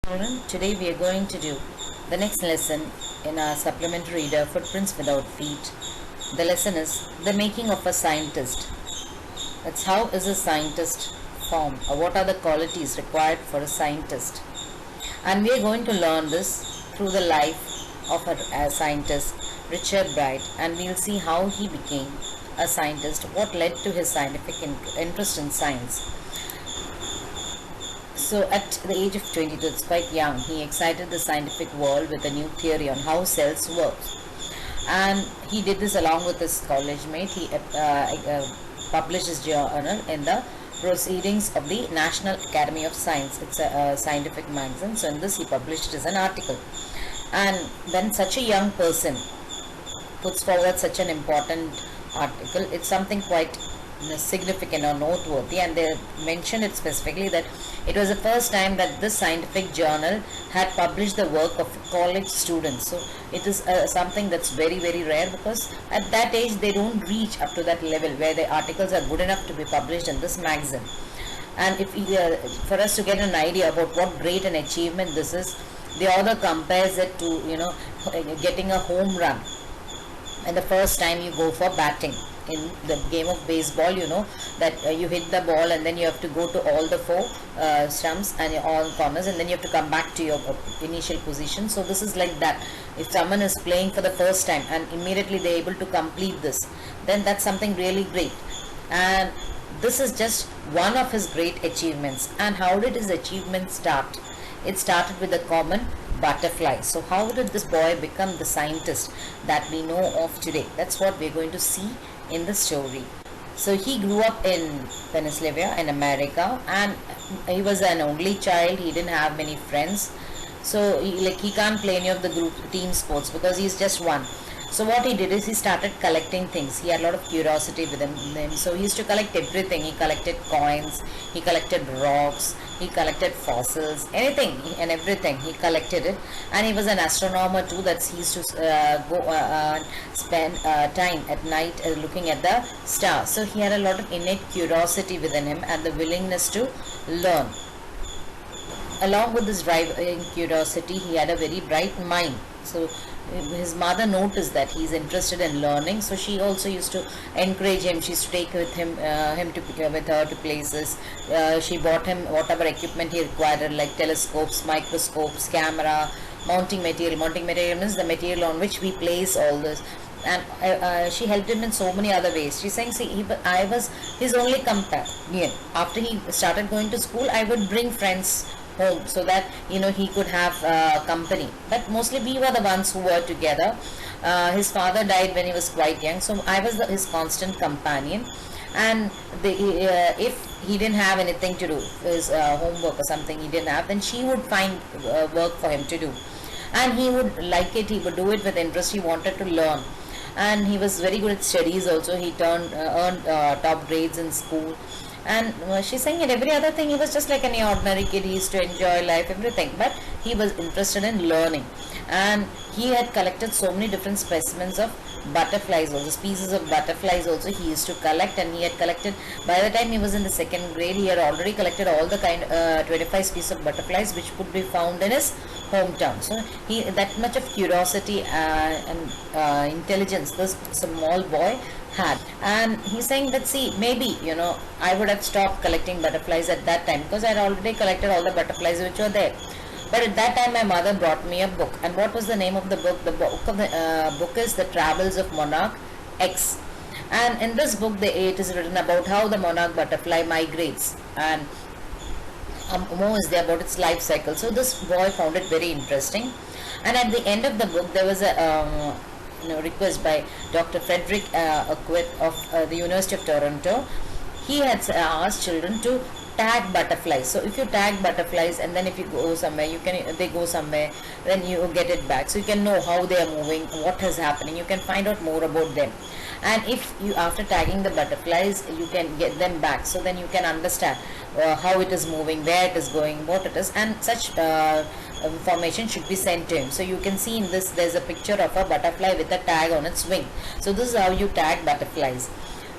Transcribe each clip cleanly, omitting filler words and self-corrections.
Children, today we are going to do the next lesson in our supplementary reader Footprints Without Feet. The lesson is the making of a scientist. That's how is a scientist formed, or what are the qualities required for a scientist. And we are going to learn this through the life of a scientist, Richard Bright, and we'll see how he became a scientist, what led to his scientific interest in science. So at the age of 22, it's quite young, he excited the scientific world with a new theory on how cells work. And he did this along with his college mate. He published his journal in the Proceedings of the National Academy of Science. It's a scientific magazine. So in this he published it as an article. And when such a young person puts forward such an important article, it's something quite significant or noteworthy, and they mentioned it specifically that it was the first time that this scientific journal had published the work of college students. So it is something that's very rare, because at that age they don't reach up to that level where the articles are good enough to be published in this magazine. And if for us to get an idea about what great an achievement this is, the author compares it to getting a home run and the first time you go for batting in the game of baseball. That you hit the ball and then you have to go to all the four stumps and all corners, and then you have to come back to your initial position. So this is like that. If someone is playing for the first time and immediately they are able to complete this, then that's something really great. And this is just one of his great achievements. And how did his achievement start? It started with a common butterfly. So how did this boy become the scientist that we know of today? That's what we're going to see in the story. So he grew up in Pennsylvania in America, and he was an only child. He didn't have many friends, so he can't play any of the group team sports because he's just one. So what he did is he started collecting things. He had a lot of curiosity with him. So he used to collect everything. He collected coins, he collected rocks, he collected fossils, anything and everything. He collected it. And he was an astronomer too. That he used to go spend time at night looking at the stars. So he had a lot of innate curiosity within him and the willingness to learn. Along with this drive in curiosity, he had a very bright mind. So his mother noticed that he's interested in learning, so she also used to encourage him. She used to take with him with her to places. She bought him whatever equipment he required, like telescopes, microscopes, camera, mounting material. Mounting material means the material on which we place all this. And she helped him in so many other ways. She's saying, see, I was his only companion. After he started going to school, I would bring friends home so that he could have company, but mostly we were the ones who were together. His father died when he was quite young, so I was his constant companion. And if he didn't have anything to do, his homework or something he didn't have, then she would find work for him to do, and he would like it. He would do it with interest. He wanted to learn, and he was very good at studies also. He earned top grades in school. And she's saying in every other thing he was just like any ordinary kid. He used to enjoy life, everything, but he was interested in learning. And he had collected so many different specimens of butterflies, also species of butterflies also he used to collect. And he had collected, by the time he was in the second grade, he had already collected all the 25 species of butterflies which could be found in his hometown. So he that much of curiosity and intelligence this small boy had. And he's saying that, see, maybe I would have stopped collecting butterflies at that time because I had already collected all the butterflies which were there. But at that time my mother brought me a book. And what was the name of the book? The book is The Travels of Monarch X. And in this book it is written about how the monarch butterfly migrates, and more is there about its life cycle. So this boy found it very interesting. And at the end of the book there was a request by Dr. Frederick Acquit of the University of Toronto. He had asked children to tag butterflies. So if you tag butterflies, and then if you go somewhere, they go somewhere, then you get it back. So you can know how they are moving, what is happening. You can find out more about them. And if you, after tagging the butterflies, you can get them back, so then you can understand how it is moving, where it is going, what it is, and such information should be sent to him. So you can see in this there's a picture of a butterfly with a tag on its wing. So this is how you tag butterflies.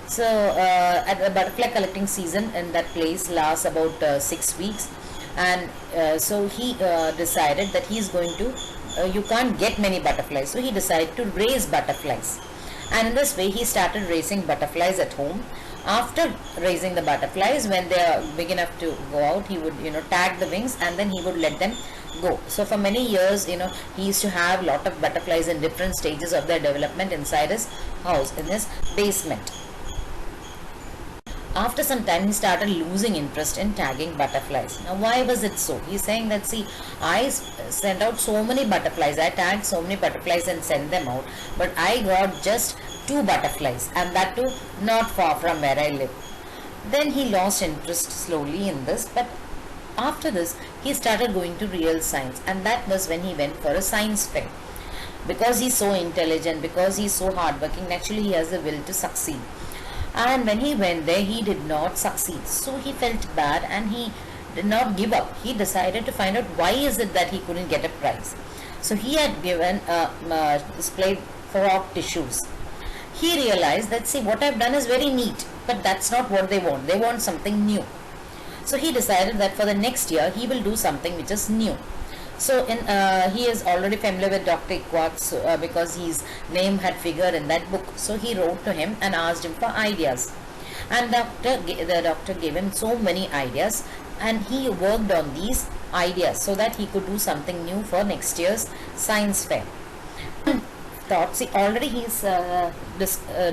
So at the butterfly collecting season in that place lasts about 6 weeks. and so he decided that he is going to you can't get many butterflies, so he decided to raise butterflies. And in this way he started raising butterflies at home. After raising the butterflies, when they are big enough to go out, he would tag the wings, and then he would let them go. So for many years, he used to have lot of butterflies in different stages of their development inside his house, in his basement. After some time he started losing interest in tagging butterflies. Now why was it so? He's saying that, see, I sent out so many butterflies, I tagged so many butterflies and sent them out, but I got just 2 butterflies, and that too not far from where I live. Then he lost interest slowly in this, but after this he started going to real science, and that was when he went for a science fair. Because he's so intelligent, because he's so hardworking, naturally he has the will to succeed. And when he went there, he did not succeed, so he felt bad and he did not give up. He decided to find out why is it that he couldn't get a prize. So he had given displayed frog tissues. He realized that, see, what I've done is very neat, but that's not what they want something new. So he decided that for the next year he will do something which is new. So he is already familiar with Dr. Icquard because his name had figured in that book. So he wrote to him and asked him for ideas. And the doctor gave him so many ideas, and he worked on these ideas so that he could do something new for next year's science fair. Thought, see, already he is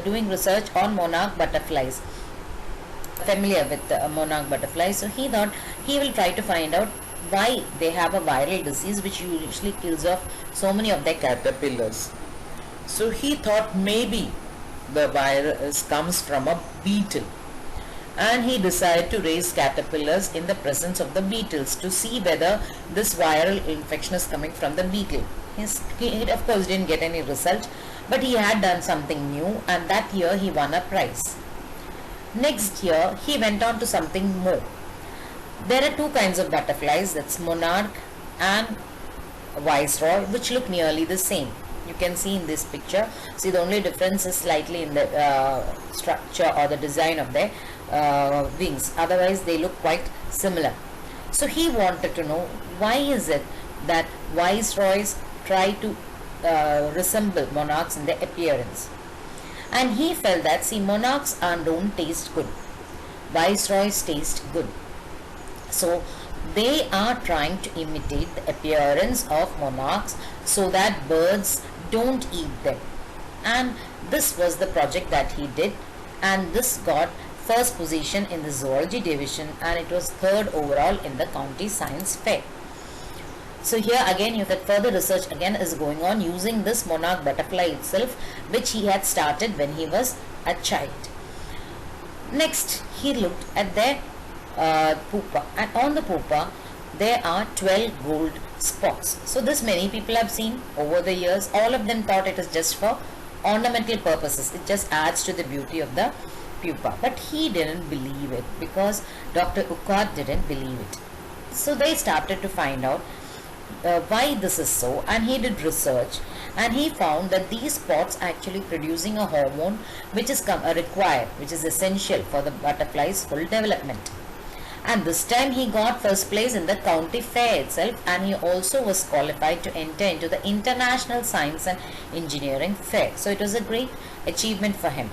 doing research on monarch butterflies, familiar with monarch butterflies. So he thought he will try to find out why they have a viral disease which usually kills off so many of their caterpillars. So he thought maybe the virus comes from a beetle, and he decided to raise caterpillars in the presence of the beetles to see whether this viral infection is coming from the beetle. He of course didn't get any result, but he had done something new, and that year he won a prize. Next year he went on to something more. There are 2 kinds of butterflies, that's monarch and viceroy, which look nearly the same. You can see in this picture. See, the only difference is slightly in the structure or the design of their wings. Otherwise they look quite similar. So he wanted to know why is it that viceroys try to resemble monarchs in their appearance. And he felt that, see, monarchs don't taste good, viceroys taste good. So they are trying to imitate the appearance of monarchs so that birds don't eat them. And this was the project that he did, and this got first position in the zoology division, and it was 3rd overall in the county science fair. So here again you that further research again is going on using this monarch butterfly itself, which he had started when he was a child. Next he looked at their pupa, and on the pupa there are 12 gold spots. So this many people have seen over the years. All of them thought it is just for ornamental purposes, it just adds to the beauty of the pupa, but he didn't believe it because Dr. Icquard didn't believe it. So they started to find out why this is so, and he did research, and he found that these spots actually producing a hormone which is required, which is essential for the butterfly's full development. And this time he got first place in the county fair itself, and he also was qualified to enter into the International Science and Engineering Fair. So it was a great achievement for him,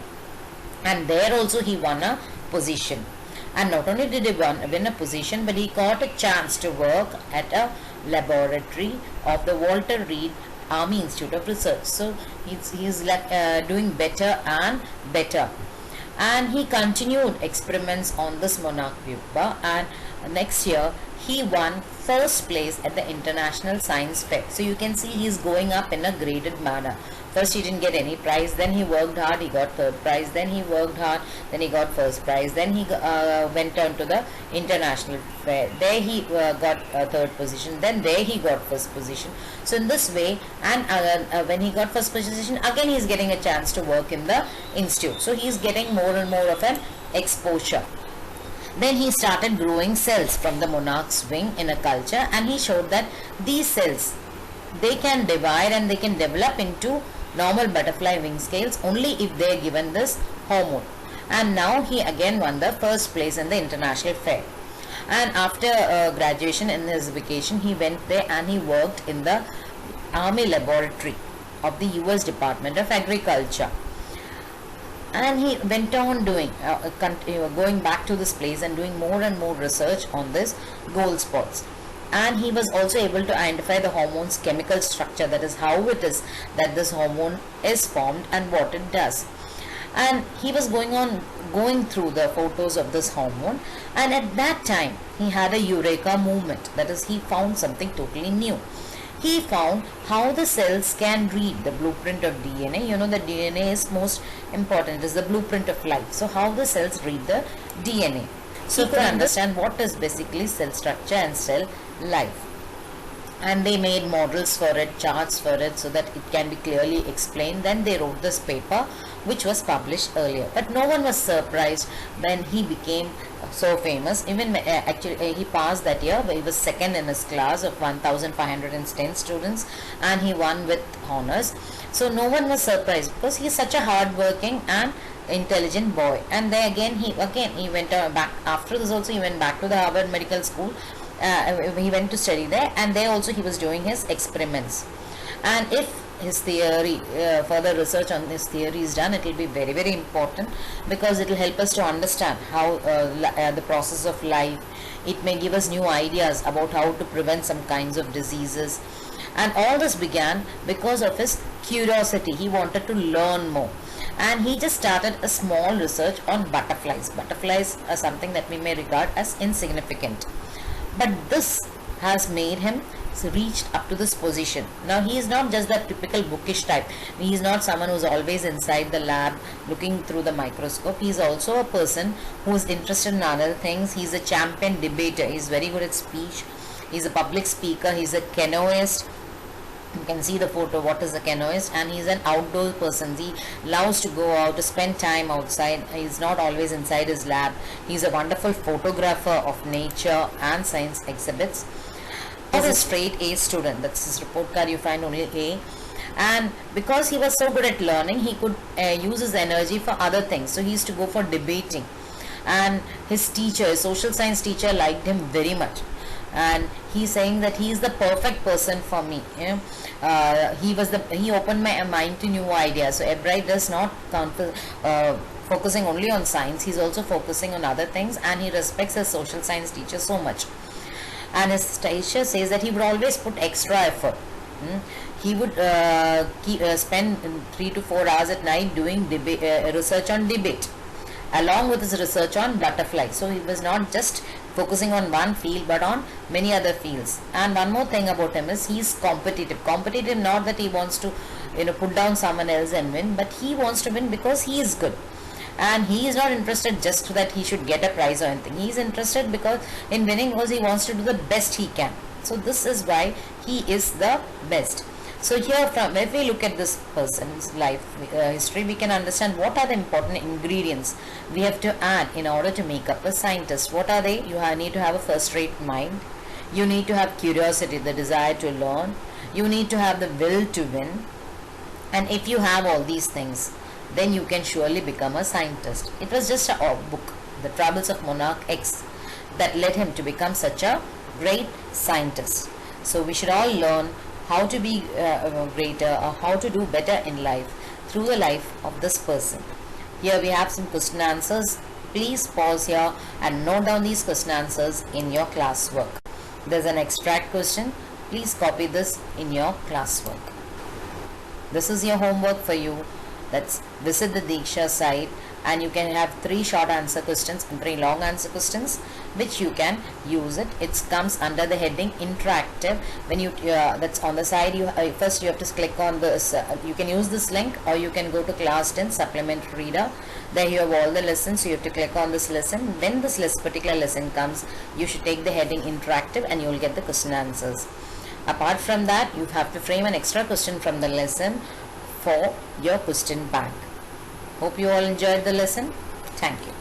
and there also he won a position. And not only did he win a position, but he got a chance to work at a laboratory of the Walter Reed Army Institute of Research. So he's doing better and better, and he continued experiments on this monarch pupa, and next year he won first place at the International Science Fair. So you can see he's going up in a graded manner. First he didn't get any prize, then he worked hard, he got 3rd prize, then he worked hard, then he got first prize, then he went on to the international fair, there he got 3rd position, then there he got first position. So in this way, and when he got first position, again he is getting a chance to work in the institute. So he is getting more and more of an exposure. Then he started growing cells from the monarch's wing in a culture, and he showed that these cells, they can divide and they can develop into normal butterfly wing scales only if they are given this hormone. And now he again won the first place in the international fair. And after graduation, in his vacation, he went there and he worked in the army laboratory of the US Department of Agriculture. And he went on doing going back to this place and doing more and more research on this gold spots. And he was also able to identify the hormone's chemical structure, that is how it is that this hormone is formed and what it does. And he was going through the photos of this hormone, and at that time he had a eureka moment, that is he found something totally new. He found how the cells can read the blueprint of DNA. You know, the DNA is most important, it is the blueprint of life. So how the cells read the DNA. So he could understand what is basically cell structure and cell life. And they made models for it, charts for it, so that it can be clearly explained. Then they wrote this paper which was published earlier. But no one was surprised when he became so famous. Even actually he passed that year, he was second in his class of 1510 students, and he won with honors. So no one was surprised because he is such a hard working and intelligent boy. And then again he went back after this. Also he went back to the Harvard Medical School. He went to study there, and there also he was doing his experiments. And if his theory, further research on his theory is done, it will be very, very important, because it will help us to understand how the process of life. It may give us new ideas about how to prevent some kinds of diseases. And all this began because of his curiosity. He wanted to learn more, and he just started a small research on butterflies. Butterflies are something that we may regard as insignificant, but this has made him reached up to this position. Now he is not just that typical bookish type. He is not someone who is always inside the lab looking through the microscope. He is also a person who is interested in other things. He is a champion debater. He is very good at speech. He is a public speaker. He is a canoeist. You can see the photo, what is a canoeist. And he is an outdoor person. He loves to go out, to spend time outside. He is not always inside his lab. He is a wonderful photographer of nature and science exhibits. He was a straight A student. That's his report card, you find only A. And because he was so good at learning, he could use his energy for other things. So he used to go for debating. And his teacher, his social science teacher, liked him very much. And he's saying that he is the perfect person for me. You know, he opened my mind to new ideas. So Ebright does not focusing only on science. He's also focusing on other things, and he respects his social science teacher so much. And his teacher says that he would always put extra effort. He would spend 3 to 4 hours at night doing research on debate, along with his research on butterflies. So he was not just focusing on one field, but on many other fields. And one more thing about him is he is competitive. Competitive, not that he wants to put down someone else and win, but he wants to win because he is good. And he is not interested just so that he should get a prize or anything. He is interested because in winning, because he wants to do the best he can. So this is why he is the best. So here, from if we look at this person's life history, we can understand what are the important ingredients we have to add in order to make up a scientist. What are they? You need to have a first-rate mind. You need to have curiosity, the desire to learn. You need to have the will to win. And if you have all these things, then you can surely become a scientist. It was just a book, The Travels of Monarch X, that led him to become such a great scientist. So we should all learn how to be greater, or how to do better in life through the life of this person. Here we have some question answers. Please pause here and note down these question answers in your classwork. There's an extract question. Please copy this in your classwork. This is your homework for you. Let's visit the Diksha site, and you can have 3 short answer questions and 3 long answer questions, which you can use it. It comes under the heading interactive. When you that's on the side, you first you have to click on this. You can use this link, or you can go to class 10 supplementary reader. There you have all the lessons. So you have to click on this lesson. When this particular lesson comes, you should take the heading interactive, and you will get the question answers. Apart from that, you have to frame an extra question from the lesson for your question bank. Hope you all enjoyed the lesson. Thank you.